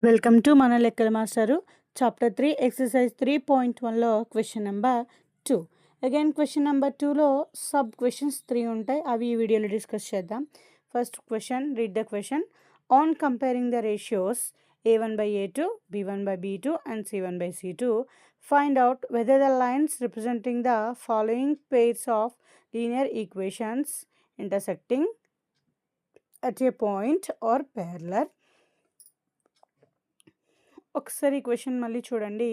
Welcome to మన లెక్కల master chapter 3 exercise 3.1లో question number 2. Again question number 2లో సబ్ క్వశ్చన్స్ 3 ఉంటాయి. అవి ఈ వీడియోలో డిస్కస్ చేద్దాం. First question, read the question. On comparing the ratios a1 by a2, b1 by b2 and c1 by c2, find out whether the lines representing the following pairs of linear equations intersecting at a point or parallel. ఒకసారి ఈ question మళ్ళీ చూడండి.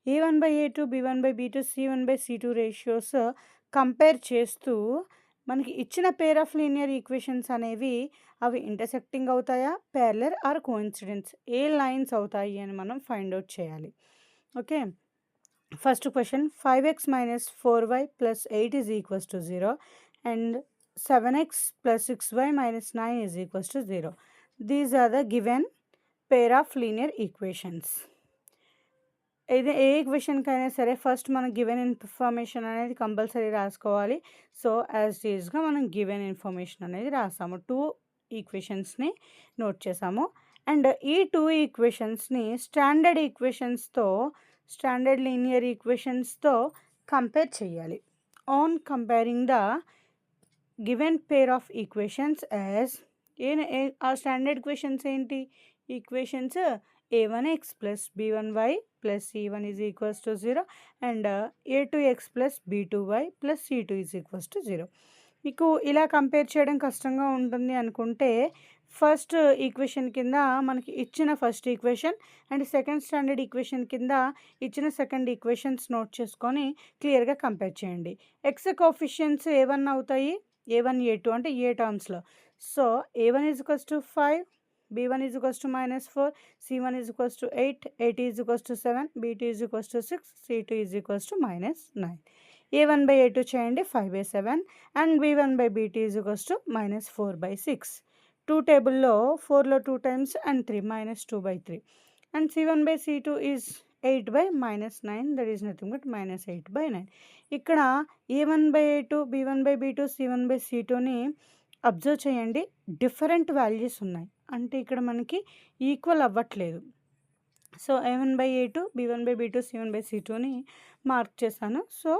a1/a2, b1/b2, c1/c2 ratios compare చేస్తూ మనకి ఇచ్చిన పేర్ of linear equations అనేవి అవి intersecting అవుతాయా, ప్యారలల్ ఆర్ కోఇన్సిడెన్స్, ఏ లైన్స్ అవుతాయి అని మనం ఫైండ్ అవుట్ చేయాలి. Okay, first question 5x - 4y + 8 = 0 and 7x + 6y - 9 = 0. These are the given pair of linear equations. ఇది ఏ ఈక్వేషన్కైనా సరే ఫస్ట్ మనం గివెన్ ఇన్ఫర్మేషన్ అనేది కంపల్సరీ రాసుకోవాలి. సో యాజ్ ఈజ్గా మనం గివెన్ ఇన్ఫర్మేషన్ అనేది రాసాము. 2 ఈక్వేషన్స్ని నోట్ చేసాము. అండ్ ఈ 2 ఈక్వేషన్స్ని స్టాండర్డ్ లీనియర్ ఈక్వేషన్స్తో కంపేర్ చేయాలి. On comparing the given pair of equations as ఆ స్టాండర్డ్ ఈక్వేషన్స్ ఏంటి? Equations a1x + b1y + c1 = 0 and a2x + b2y + c2 = 0. మీకు ఇలా కంపేర్ చేయడం కష్టంగా ఉంటుంది అనుకుంటే ఫస్ట్ ఈక్వేషన్ కింద మనకి ఇచ్చిన first equation and second standard equation కింద ఇచ్చిన సెకండ్ ఈక్వేషన్స్ నోట్ చేసుకొని క్లియర్గా కంపేర్ చేయండి. ఎక్స్ కోఎఫిషియెంట్స్ a1 అవుతాయి, a1 a2 అంటే ఏ టర్మ్స్లో. So a1 = 5, b1 = -4, c1 = 8, a2 = 7, b2 = 6, c2 = -9. a1/a2 చేయండి 5/7 అండ్ b1/b2 = -4/6. 2 టేబుల్లో 4లో 2 times and 3 -2/3 and c1/c2 is 8/-9, that is nothing but -8/9. ఇక్కడ a1/a2, b1/b2, c1/c2ని అబ్జర్వ్ చేయండి, different values ఉన్నాయి. అంటే ఇక్కడ మనకి ఈక్వల్ అవ్వట్లేదు. సో a1/a2, b1/b2, c1/c2ని మార్క్ చేశాను. సో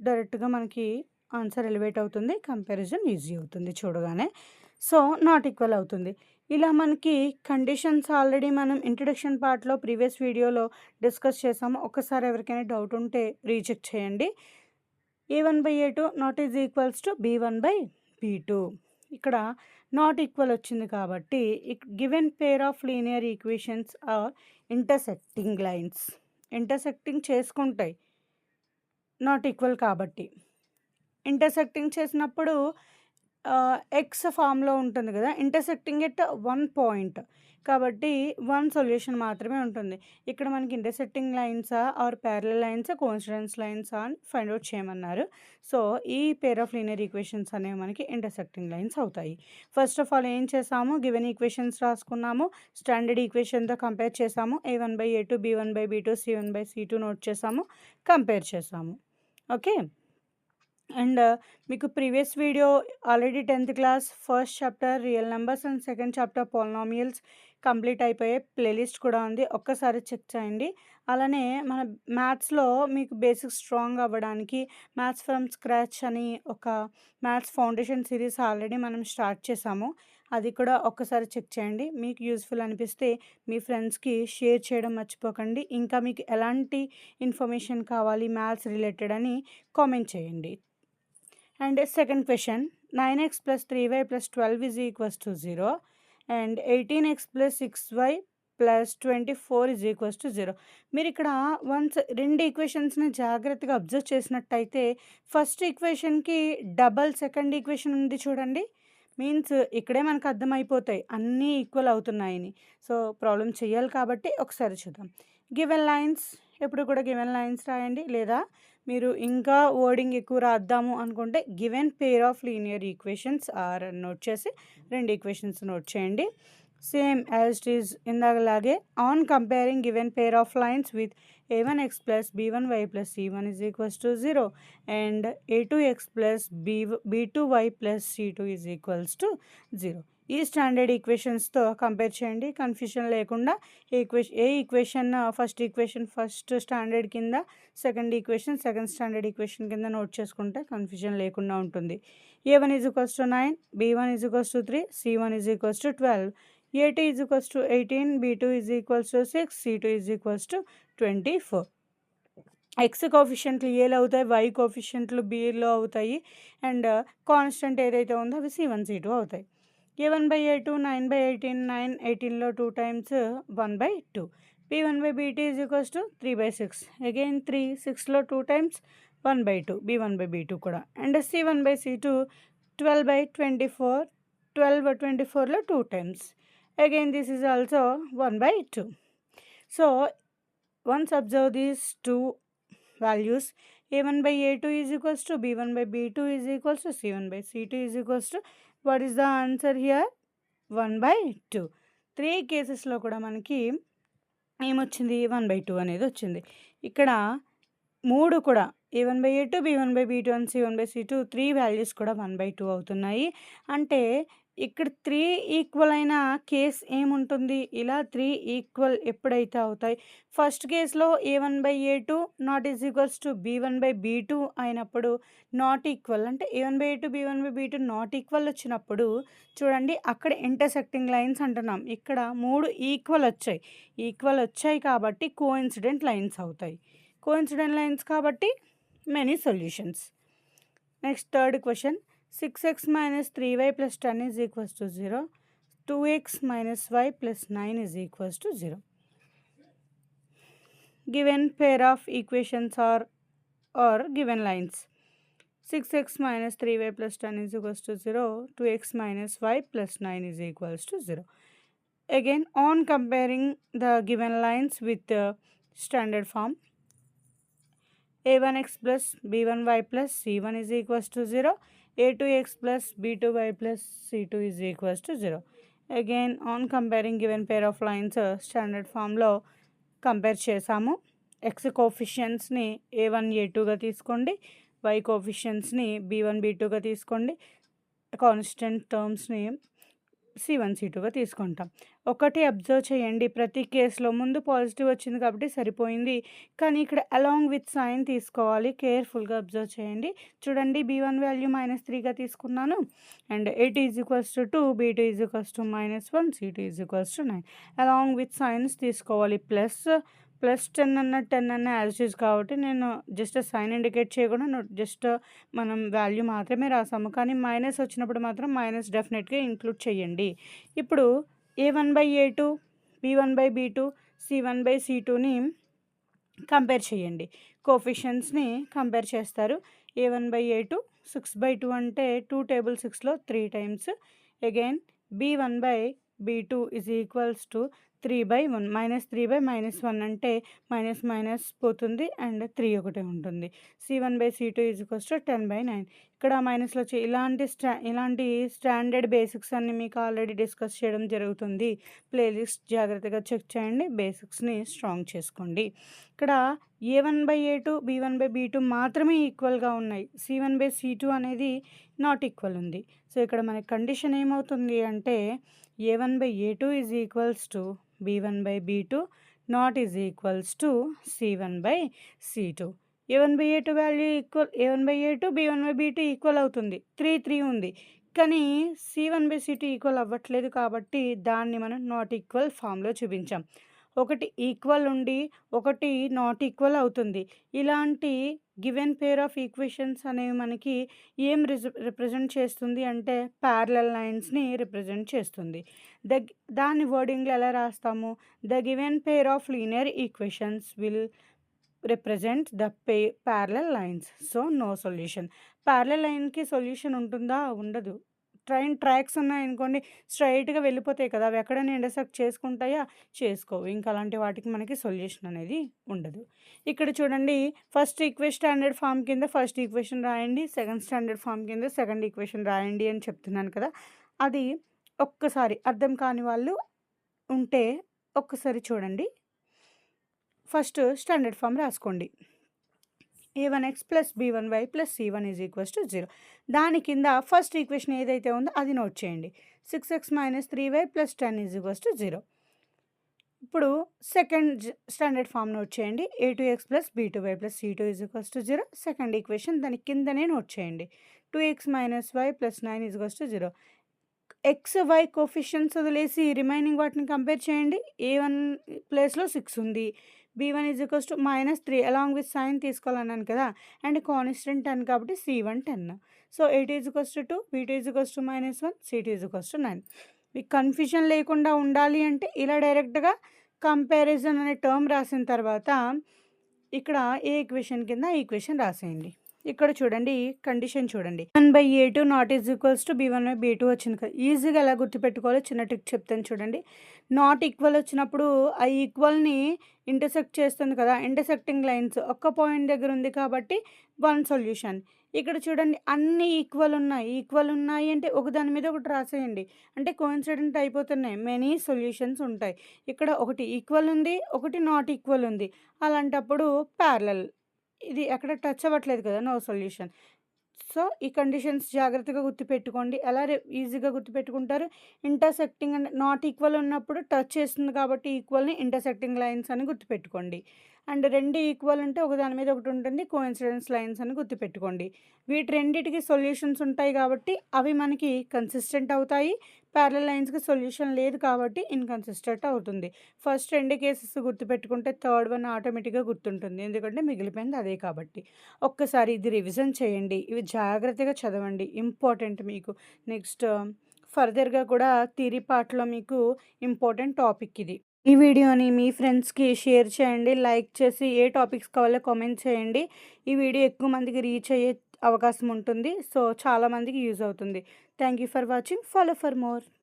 డైరెక్ట్గా మనకి ఆన్సర్ ఎలివేట్ అవుతుంది, కంపారిజన్ ఈజీ అవుతుంది చూడగానే. సో నాట్ ఈక్వల్ అవుతుంది. ఇలా మనకి కండిషన్స్ ఆల్రెడీ మనం ఇంట్రడక్షన్ పార్ట్లో ప్రీవియస్ వీడియోలో డిస్కస్ చేసాము. ఒకసారి ఎవరికైనా డౌట్ ఉంటే రీచెక్ చేయండి. a1/a2 not is equals to b1/b2. ఇక్కడ నాట్ ఈక్వల్ వచ్చింది కాబట్టి given pair of linear equations are intersecting lines. Intersecting చేసుకుంటాయి నాట్ ఈక్వల్ కాబట్టి. ఇంటర్సెక్టింగ్ చేసినప్పుడు ఎక్స్ ఫామ్లో ఉంటుంది కదా, ఇంటర్సెక్టింగ్ ఎట్ 1 పాయింట్ కాబట్టి 1 సొల్యూషన్ మాత్రమే ఉంటుంది. ఇక్కడ మనకి ఇంటర్సెక్టింగ్ లైన్సా ఆర్ ప్యారలల్ లైన్సా కోఇన్సిడెన్స్ లైన్సా అని ఫైండ్ అవుట్ చేయమన్నారు. సో ఈ పేర్ ఆఫ్ లీనియర్ ఈక్వేషన్స్ అనేవి మనకి ఇంటర్సెక్టింగ్ లైన్స్ అవుతాయి. ఫస్ట్ ఆఫ్ ఆల్ ఏం చేసాము, గివెన్ ఈక్వేషన్స్ రాసుకున్నాము, స్టాండర్డ్ ఈక్వేషన్తో కంపేర్ చేసాము, a1/a2, b1/b2, c1/c2 నోట్ చేసాము, కంపేర్ చేసాము. ఓకే, అండ్ మీకు previous video already 10th class first chapter real numbers and second chapter polynomials complete అయిపోయే ప్లేలిస్ట్ కూడా ఉంది, ఒక్కసారి చెక్ చేయండి. అలానే మన మ్యాథ్స్లో మీకు బేసిక్ స్ట్రాంగ్ అవ్వడానికి మ్యాథ్స్ ఫ్రమ్ స్క్రాచ్ అని ఒక మ్యాథ్స్ ఫౌండేషన్ సిరీస్ ఆల్రెడీ మనం స్టార్ట్ చేసాము, అది కూడా ఒక్కసారి చెక్ చేయండి. మీకు యూస్ఫుల్ అనిపిస్తే మీ ఫ్రెండ్స్కి షేర్ చేయడం మర్చిపోకండి. ఇంకా మీకు ఎలాంటి ఇన్ఫర్మేషన్ కావాలి మ్యాథ్స్ రిలేటెడ్ అని కామెంట్ చేయండి. And second question 9x + 3y + 12 = 0 and 18x + 6y + 24 = 0. మీరు ఇక్కడ వన్స్ రెండు ఈక్వేషన్స్ని జాగ్రత్తగా అబ్జర్వ్ చేసినట్టయితే ఫస్ట్ ఈక్వేషన్కి డబల్ సెకండ్ ఈక్వేషన్ ఉంది చూడండి. మీన్స్ ఇక్కడే మనకు అర్థమైపోతాయి అన్నీ ఈక్వల్ అవుతున్నాయని. సో ప్రాబ్లం చేయాలి కాబట్టి ఒకసారి చూద్దాం. గివెన్ లైన్స్, ఎప్పుడు కూడా గివెన్ లైన్స్ రాయండి, లేదా మీరు ఇంకా వర్డింగ్ ఎక్కువ రాద్దాము అనుకుంటే given pair of linear equations are note చేసి రెండు ఈక్వేషన్స్ నోట్ చేయండి. సేమ్ యాజ్ ఇట్ ఈజ్ ఇందాకలాగే on comparing given pair of lines with a1x + b1y + c1 = 0 and a2x + b2y + c2 = 0. ఈ స్టాండర్డ్ ఈక్వేషన్స్తో కంపేర్ చేయండి. కన్ఫ్యూజన్ లేకుండా ఏ ఈక్వేషన్ ఫస్ట్ స్టాండర్డ్ కింద, second equation second standard equation కింద note చేసుకుంటే కన్ఫ్యూజన్ లేకుండా ఉంటుంది. A1 = 9, B1 = 3, C1 = 12, A2 = 18, B2 = 6, C2 = 24. X కోఫిషియంట్లు ఏలో అవుతాయి, వై కోఫిషియంట్లు బీలో అవుతాయి, అండ్ కాన్స్టెంట్ ఏదైతే ఉందో అవి C1 C2 అవుతాయి. A1/A2 9/18, 9 18లో 2 times 1/2. B1/BT = 3/6, again 3 6లో 2 times 1/2, B1/B2 కూడా. And C1/C2 12/24, 12/24లో 2 times, again this is also 1/2. So once observe these two values, A1/A2 = B1/B2 = C1/C2 what is the answer here? 1/2. 3 కేసెస్లో కూడా మనకి ఏమొచ్చింది? 1/2 అనేది వచ్చింది. ఇక్కడ 3 కూడా A1/A2, B1/B2 and C1/C2 3 values కూడా 1/2 అవుతున్నాయి. అంటే ఇక్కడ 3 ఈక్వల్ అయిన కేస్ ఏముంటుంది? ఇలా 3 ఈక్వల్ ఎప్పుడైతే అవుతాయి, ఫస్ట్ కేస్లో A1/A2 not is equals to B1/B2 అయినప్పుడు నాట్ ఈక్వల్, అంటే A1/A2 B1/B2 నాట్ ఈక్వల్ వచ్చినప్పుడు చూడండి అక్కడ ఇంటర్సెక్టింగ్ లైన్స్ అంటున్నాం. ఇక్కడ 3 ఈక్వల్ వచ్చాయి కాబట్టి కోఇన్సిడెంట్ లైన్స్ అవుతాయి. కోఇన్సిడెంట్ లైన్స్ కాబట్టి many solutions. Next third question, 6x - 3y + 10 = 0, 2x - y + 9 = 0. Given pair of equations or given lines. 6x - 3y + 10 = 0, 2x - y + 9 = 0. Again, on comparing the given lines with the standard form, A1x + B1y + C1 = 0, A2x + B2y + C2 = 0. Again, on comparing given pair of lines, standard ఫామ్లో compare చేసాము. X కోఫిషియన్స్ని A1 A2గా తీసుకోండి, why కోఫిషియన్స్ని B1 B2గా తీసుకోండి, constant టర్మ్స్ని C1 C2గా తీసుకుంటాం. ఒకటి observe చేయండి, ప్రతి కేసులో ముందు పాజిటివ్ వచ్చింది కాబట్టి సరిపోయింది, కానీ ఇక్కడ అలాంగ్ విత్ సైన్ తీసుకోవాలి. కేర్ఫుల్గా అబ్జర్వ్ చేయండి. చూడండి, B1 వాల్యూ -3గా తీసుకున్నాను, and A2 = 2, B2 = -1, C2 = 9. Along with science తీసుకోవాలి. +10 అన్న 10 అన్న యాజ్ యూజ్ కాబట్టి నేను జస్ట్ సైన్ ఇండికేట్ చేయకుండా జస్ట్ మనం వాల్యూ మాత్రమే రాసాము, కానీ మైనస్ వచ్చినప్పుడు మాత్రం మైనస్ డెఫినెట్గా ఇంక్లూడ్ చేయండి. ఇప్పుడు A1/A2, B1/B2, C1/C2ని కంపేర్ చేయండి. కోఫిషియన్స్ని కంపేర్ చేస్తారు. A1/A2 6/2 అంటే 2 టేబుల్ 6లో 3 times. అగైన్ B1/B2 = 3/1, -3/-1 అంటే మైనస్ పోతుంది అండ్ 3 ఒకటే ఉంటుంది. C1/C2 = 10/9. ఇక్కడ మైనస్లో ఇలాంటి స్టాండర్డ్ బేసిక్స్ అన్ని మీకు ఆల్రెడీ డిస్కస్ చేయడం జరుగుతుంది. ప్లేలిస్ట్ జాగ్రత్తగా చెక్ చేయండి, బేసిక్స్ని స్ట్రాంగ్ చేసుకోండి. ఇక్కడ A1/A2, B1/B2 మాత్రమే ఈక్వల్గా ఉన్నాయి. C1/C2 అనేది నాట్ ఈక్వల్ ఉంది. సో ఇక్కడ మన కండిషన్ ఏమవుతుంది అంటే A1/A2 = B1/B2 not = C1/C2. A1/A2 value equal, A1/A2 B1/B2 equal అవుతుంది. 3 ఉంది, కానీ C1/C2 ఈక్వల్ అవ్వట్లేదు కాబట్టి దాన్ని మనం నాట్ ఈక్వల్ ఫామ్లో చూపించాం. ఒకటి ఈక్వల్ ఉండి ఒకటి నాట్ ఈక్వల్ అవుతుంది. ఇలాంటి గివెన్ పేర్ ఆఫ్ ఈక్వేషన్స్ అనేవి మనకి ఏం రిప్రజెంట్ చేస్తుంది అంటే ప్యారలల్ లైన్స్ని రిప్రజెంట్ చేస్తుంది. దాని వర్డింగ్లో ఎలా రాస్తాము? The given pair of linear equations will represent the parallel lines. So no solution. Parallel లైన్కి సొల్యూషన్ ఉంటుందా? ఉండదు. ట్రాక్స్ ఉన్నాయనుకోండి, స్ట్రైట్గా వెళ్ళిపోతాయి కదా, అవి ఎక్కడైనా ఇంటర్సెక్ట్ చేసుకుంటాయా? చేసుకోవు. ఇంకా అలాంటి వాటికి మనకి సొల్యూషన్ అనేది ఉండదు. ఇక్కడ చూడండి, ఫస్ట్ స్టాండర్డ్ ఫామ్ కింద ఫస్ట్ ఈక్వేషన్ రాయండి, సెకండ్ స్టాండర్డ్ ఫామ్ కింద సెకండ్ ఈక్వేషన్ రాయండి అని చెప్తున్నాను కదా. అది ఒక్కసారి అర్థం కాని వాళ్ళు ఉంటే ఒక్కసారి చూడండి. ఫస్ట్ స్టాండర్డ్ ఫామ్ రాసుకోండి. a1x plus b1y plus c1 is equals to 0. దాని కింద ఫస్ట్ ఈక్వేషన్ ఏదైతే ఉందో అది నోట్ చేయండి. 6x minus 3y plus 10 is equals to 0. ఇప్పుడు సెకండ్ స్టాండర్డ్ ఫామ్ నోట్ చేయండి. a2x plus b2y plus c2 is equals to 0. Second equation దాని కిందనే నోట్ చేయండి. 2x minus y plus 9 is equals to 0. X y coefficients వదిలేసి remaining వాటిని compare చేయండి. a1 ప్లేస్లో 6 ఉంది. b1 is equals to -3 along with sign తీసుకోవాలన్నాను కదా, అండ్ కాన్స్టెంట్ 10 కాబట్టి c1 10. So a2 is equals to 2, b2 is equals to -1, c2 is equals to 9. మీకు confusion లేకుండా ఉండాలి అంటే ఇలా డైరెక్ట్గా కంపారిజన్ అనే టర్మ్ రాసిన తర్వాత ఇక్కడ ఏ ఈక్వేషన్ కింద ఈక్వేషన్ రాసేయండి. ఇక్కడ చూడండి, కండిషన్ చూడండి. 1/a2 not is equals to b1/b2 వచ్చింది కదా. ఈజీగా ఎలా గుర్తుపెట్టుకోవాలో చిన్న ట్రిక్ చెప్తాను చూడండి. నాట్ ఈక్వల్ వచ్చినప్పుడు ఆ ఈక్వల్ని ఇంటర్సెక్ట్ చేస్తుంది కదా, ఇంటర్సెక్టింగ్ లైన్స్ ఒక్క పాయింట్ దగ్గర ఉంది కాబట్టి వన్ సొల్యూషన్. ఇక్కడ చూడండి, అన్ని ఈక్వల్ ఉన్నాయి అంటే ఒకదాని మీద ఒకటి రాసేయండి. అంటే కోఇన్సిడెంట్ అయిపోతున్నాయి, మెనీ సొల్యూషన్స్ ఉంటాయి. ఇక్కడ ఒకటి ఈక్వల్ ఉంది, ఒకటి నాట్ ఈక్వల్ ఉంది. అలాంటప్పుడు ప్యారలల్, ఇది ఎక్కడ టచ్ అవ్వట్లేదు కదా, నో సొల్యూషన్. సో ఈ కండిషన్స్ జాగ్రత్తగా గుర్తుపెట్టుకోండి. ఎలా ఈజీగా గుర్తుపెట్టుకుంటారు? ఇంటర్సెక్టింగ్ అండ్ నాట్ ఈక్వల్ ఉన్నప్పుడు టచ్ చేస్తుంది కాబట్టి ఈక్వల్ని ఇంటర్సెక్టింగ్ లైన్స్ అని గుర్తుపెట్టుకోండి. అండ్ రెండు ఈక్వల్ ఉంటే ఒకదాని మీద ఒకటి ఉంటుంది, కోఇన్సిడెన్స్ లైన్స్ అని గుర్తుపెట్టుకోండి. వీటి రెండింటికి సొల్యూషన్స్ ఉంటాయి కాబట్టి అవి మనకి కన్సిస్టెంట్ అవుతాయి. ప్యారలల్ లైన్స్కి సొల్యూషన్ లేదు కాబట్టి ఇన్కన్సిస్టెంట్ అవుతుంది. ఫస్ట్ రెండు కేసెస్ గుర్తుపెట్టుకుంటే థర్డ్ వన్ ఆటోమేటిక్గా గుర్తుంటుంది, ఎందుకంటే మిగిలిపోయింది అదే కాబట్టి. ఒక్కసారి ఇది రివిజన్ చేయండి, ఇవి జాగ్రత్తగా చదవండి, ఇంపార్టెంట్ మీకు. నెక్స్ట్ ఫర్దర్గా కూడా థియరీ పార్ట్లో మీకు ఇంపార్టెంట్ టాపిక్ ఇది. ఈ వీడియోని మీ ఫ్రెండ్స్కి షేర్ చేయండి, లైక్ చేసి ఏ టాపిక్స్ కావాలో కామెంట్ చేయండి. ఈ వీడియో ఎక్కువ మందికి రీచ్ అయ్యే అవకాశం ఉంటుంది, సో చాలామందికి యూజ్ అవుతుంది. Thank you for watching. Follow for more.